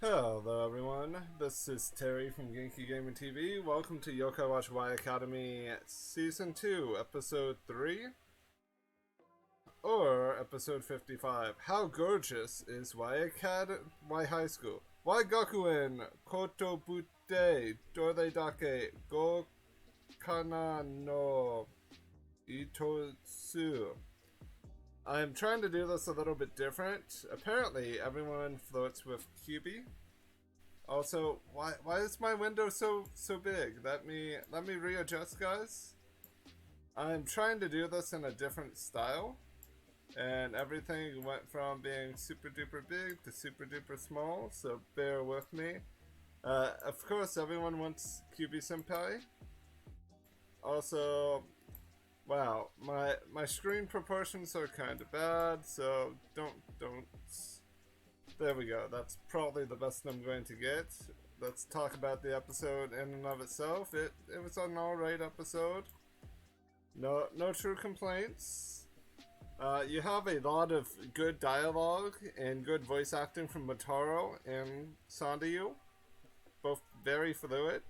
Hello everyone, this is Terry from Genkigamingtv. Welcome to Yokai Watch Y Academy Season 2, Episode 3, or Episode 55. How gorgeous is Y High School? Y Gakuen Kotobute Doredake Go Kana no Itotsu. I'm trying to do this a little bit different. Apparently, everyone floats with QB. Also, why is my window so big? Let me readjust, guys. I'm trying to do this in a different style, and everything went from being super duper big to super duper small. So bear with me. Of course, everyone wants QB Senpai. Also, wow, my screen proportions are kind of bad, so don't. There we go. That's probably the best I'm going to get. Let's talk about the episode in and of itself. It was an alright episode. No true complaints. You have a lot of good dialogue and good voice acting from Motaro and Sandayu. Both very fluid.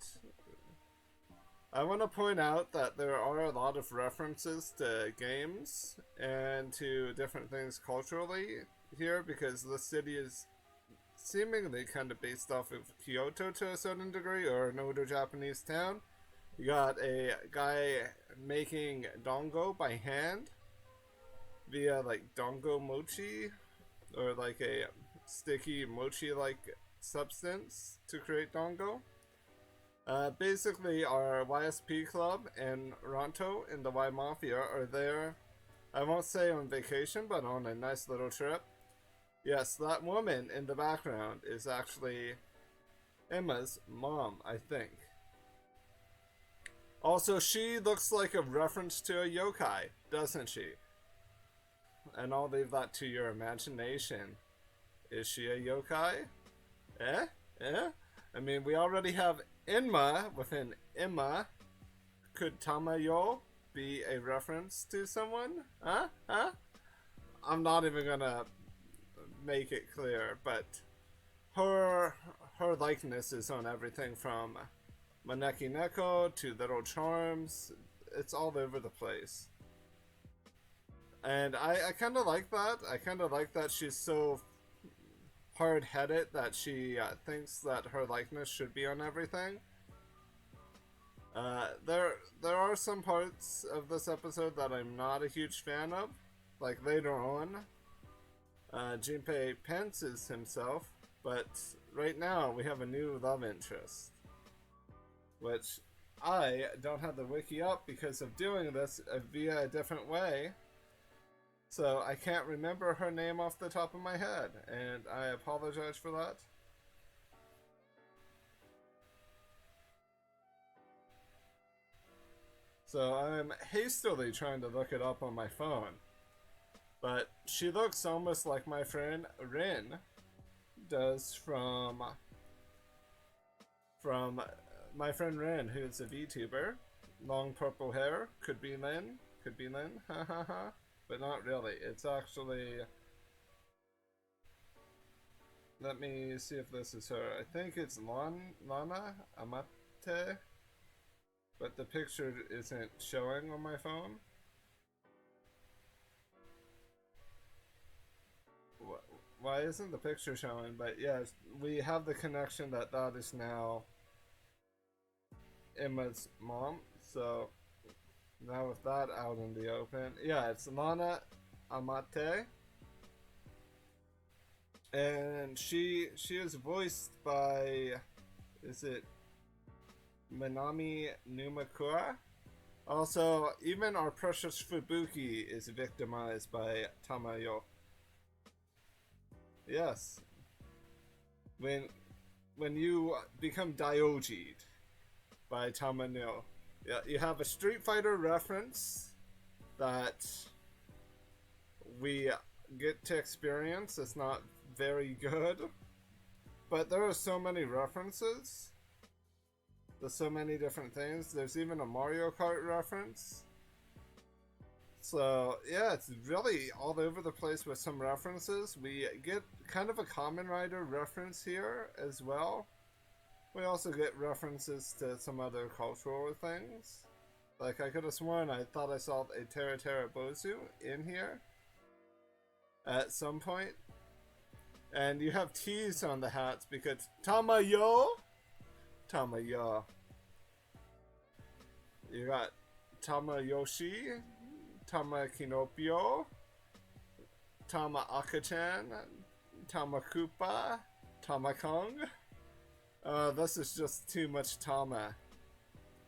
I want to point out that there are a lot of references to games and to different things culturally here, because the city is seemingly kind of based off of Kyoto to a certain degree, or an older Japanese town. You got a guy making dango by hand via like dango mochi, or like a sticky mochi like substance to create dango. Basically, our YSP club and Ronto in the Y Mafia are there, I won't say on vacation, but on a nice little trip. Yes, that woman in the background is actually Emma's mom, I think. Also, she looks like a reference to a yokai, doesn't she? And I'll leave that to your imagination. Is she a yokai? Eh? I mean, we already have Enma within Emma. Could Tamayo be a reference to someone? Huh? I'm not even gonna make it clear, but her likeness is on everything from Maneki Neko to Little Charms. It's all over the place. And I kind of like that. I kind of like that she's so hard-headed that she thinks that her likeness should be on everything. There are some parts of this episode that I'm not a huge fan of. Like later on, Junpei pences himself, but right now we have a new love interest, which I don't have the wiki up because of doing this via a different way. So I can't remember her name off the top of my head, and I apologize for that. So I'm hastily trying to look it up on my phone. But she looks almost like my friend Rin does from my friend Rin, who's a VTuber. Long purple hair, could be Lin, ha ha ha. But not really. It's actually... Let me see if this is her. I think it's Lana Amate. But the picture isn't showing on my phone. Why isn't the picture showing? But yes, we have the connection that is now Emma's mom. So... now with that out in the open, yeah, it's Lana Amate, and she is voiced by, is it Minami Numakura? Also, even our precious Fubuki is victimized by Tamayo. Yes, when you become Dioji'd by Tamayo. Yeah, you have a Street Fighter reference that we get to experience. It's not very good, but there are so many references. There's so many different things. There's even a Mario Kart reference. So yeah, it's really all over the place with some references. We get kind of a Kamen Rider reference here as well. We also get references to some other cultural things. Like, I could have sworn I thought I saw a Tera Tera Bozu in here at some point. And you have T's on the hats because Tamayo! Tamayo. You got Tamayoshi, Tamakinopio, Tama Akachan, Tamakupa, Tamakong. This is just too much Tama.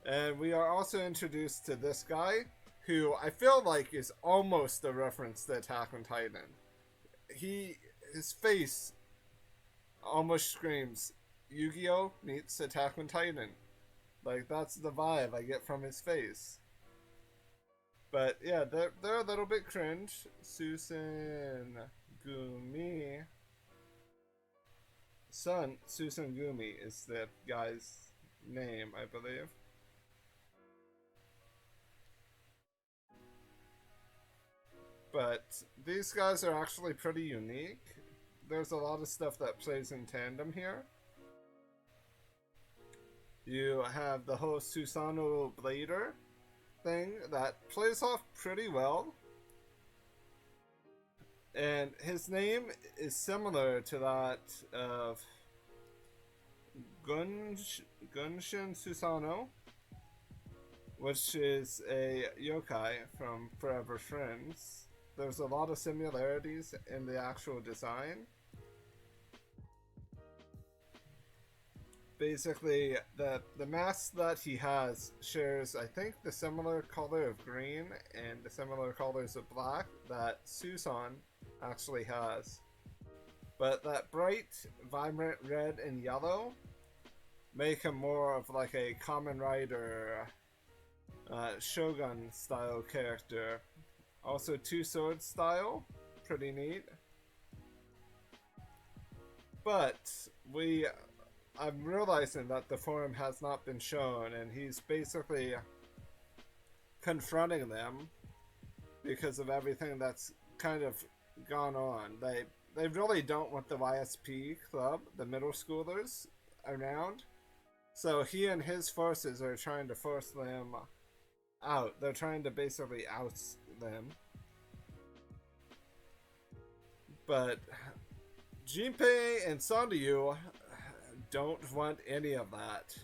And we are also introduced to this guy, who I feel like is almost a reference to Attack on Titan. His face almost screams Yu-Gi-Oh! Meets Attack on Titan. Like, that's the vibe I get from his face. But yeah, they're a little bit cringe. Susan Gumi. Susan Gumi is the guy's name, I believe. But these guys are actually pretty unique. There's a lot of stuff that plays in tandem here. You have the whole Susano Blader thing that plays off pretty well. And his name is similar to that of Gunshin Susano, which is a yokai from Forever Friends. There's a lot of similarities in the actual design. Basically, the mask that he has shares, I think, the similar color of green and the similar colors of black that Susan actually has. But that bright, vibrant red and yellow make him more of like a Kamen Rider Shogun style character. Also two sword style, pretty neat. But I'm realizing that the form has not been shown, and he's basically confronting them because of everything that's kind of gone on. They really don't want the YSP club, the middle schoolers, around. So he and his forces are trying to force them out. They're trying to basically oust them. But Jinpei and Sanryu don't want any of that.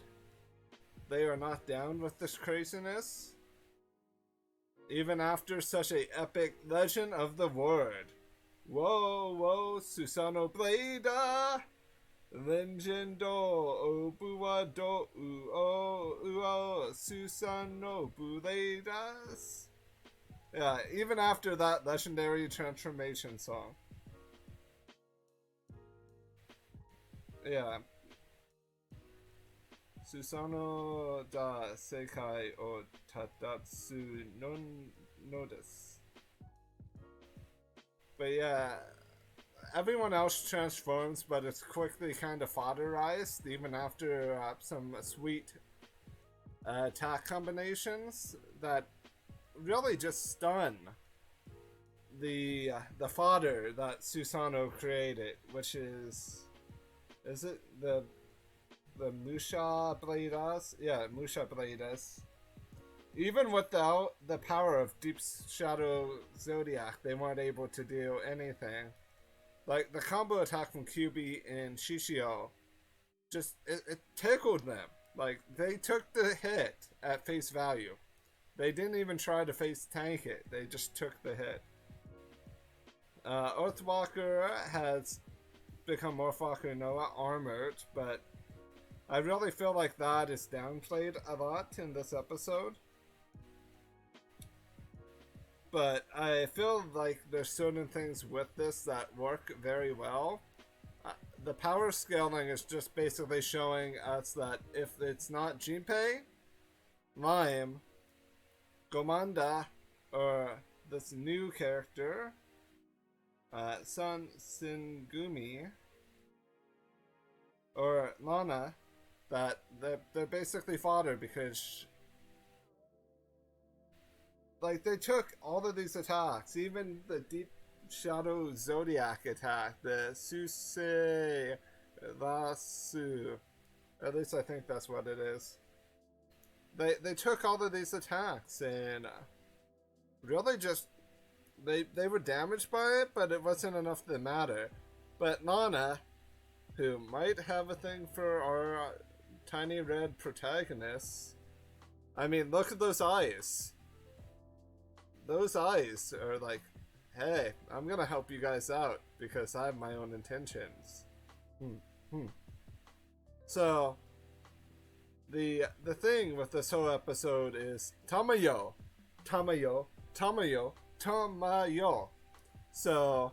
They are not down with this craziness. Even after such a epic legend of the word. Whoa, whoa, Susano Blada! Legendo Obuwa do uo Susano Buledas. Yeah, even after that legendary transformation song. Yeah. Susano da Sekai o Tadatsu non Nodes. But yeah, everyone else transforms, but it's quickly kind of fodderized, even after some sweet attack combinations that really just stun the fodder that Susano created, which is it the Musha Bladas? Yeah, Musha Bladas. Even without the power of Deep Shadow Zodiac, they weren't able to do anything. Like, the combo attack from QB and Shishio, just, it tickled them. Like, they took the hit at face value. They didn't even try to face tank it. They just took the hit. Earthwalker has become more Walker Noa Armored, but I really feel like that is downplayed a lot in this episode. But I feel like there's certain things with this that work very well. The power scaling is just basically showing us that if it's not Jinpei, Lime, Gomanda, or this new character, Sun Singumi, or Lana, that they're basically fodder because like they took all of these attacks, even the Deep Shadow Zodiac attack, the Susei Lasu. At least I think that's what it is. They took all of these attacks and really just they were damaged by it, but it wasn't enough to matter. But Lana, who might have a thing for our tiny red protagonists, I mean, look at those eyes. Those eyes are like, hey, I'm gonna help you guys out because I have my own intentions. So the thing with this whole episode is Tamayo. So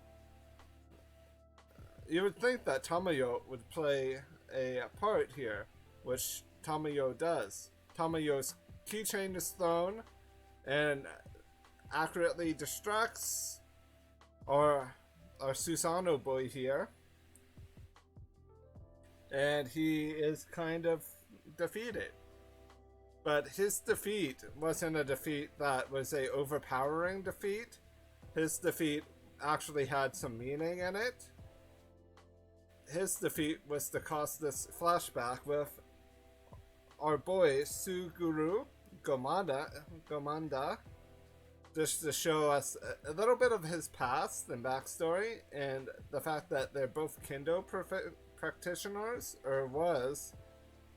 you would think that Tamayo would play a part here, which Tamayo does. Tamayo's keychain is thrown and accurately distracts our Susano boy here, and he is kind of defeated. But his defeat wasn't a defeat that was a overpowering defeat. His defeat actually had some meaning in it. His defeat was to cause this flashback with our boy Suguru Gomanda, just to show us a little bit of his past and backstory, and the fact that they're both Kendo practitioners, or was,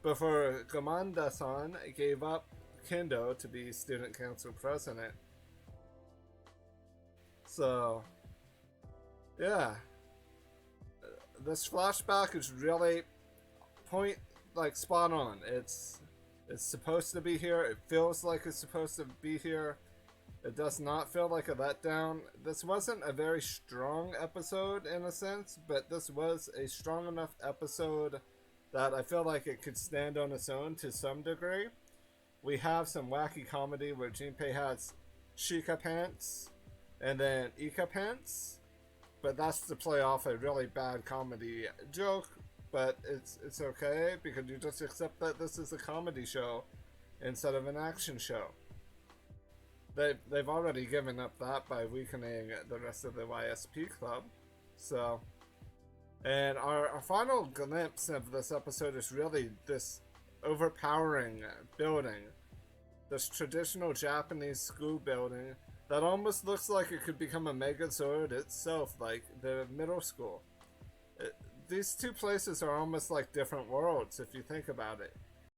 before Gomanda-san gave up Kendo to be student council president. So, yeah. This flashback is really spot on. It's supposed to be here. It feels like it's supposed to be here. It does not feel like a letdown. This wasn't a very strong episode in a sense, but this was a strong enough episode that I feel like it could stand on its own to some degree. We have some wacky comedy where Junpei has Shika pants and then Ika pants, but that's to play off a really bad comedy joke. But it's okay because you just accept that this is a comedy show instead of an action show. They've already given up that by weakening the rest of the YSP club. So, and our final glimpse of this episode is really this overpowering building, this traditional Japanese school building that almost looks like it could become a Megazord itself, like the middle school. These two places are almost like different worlds if you think about it.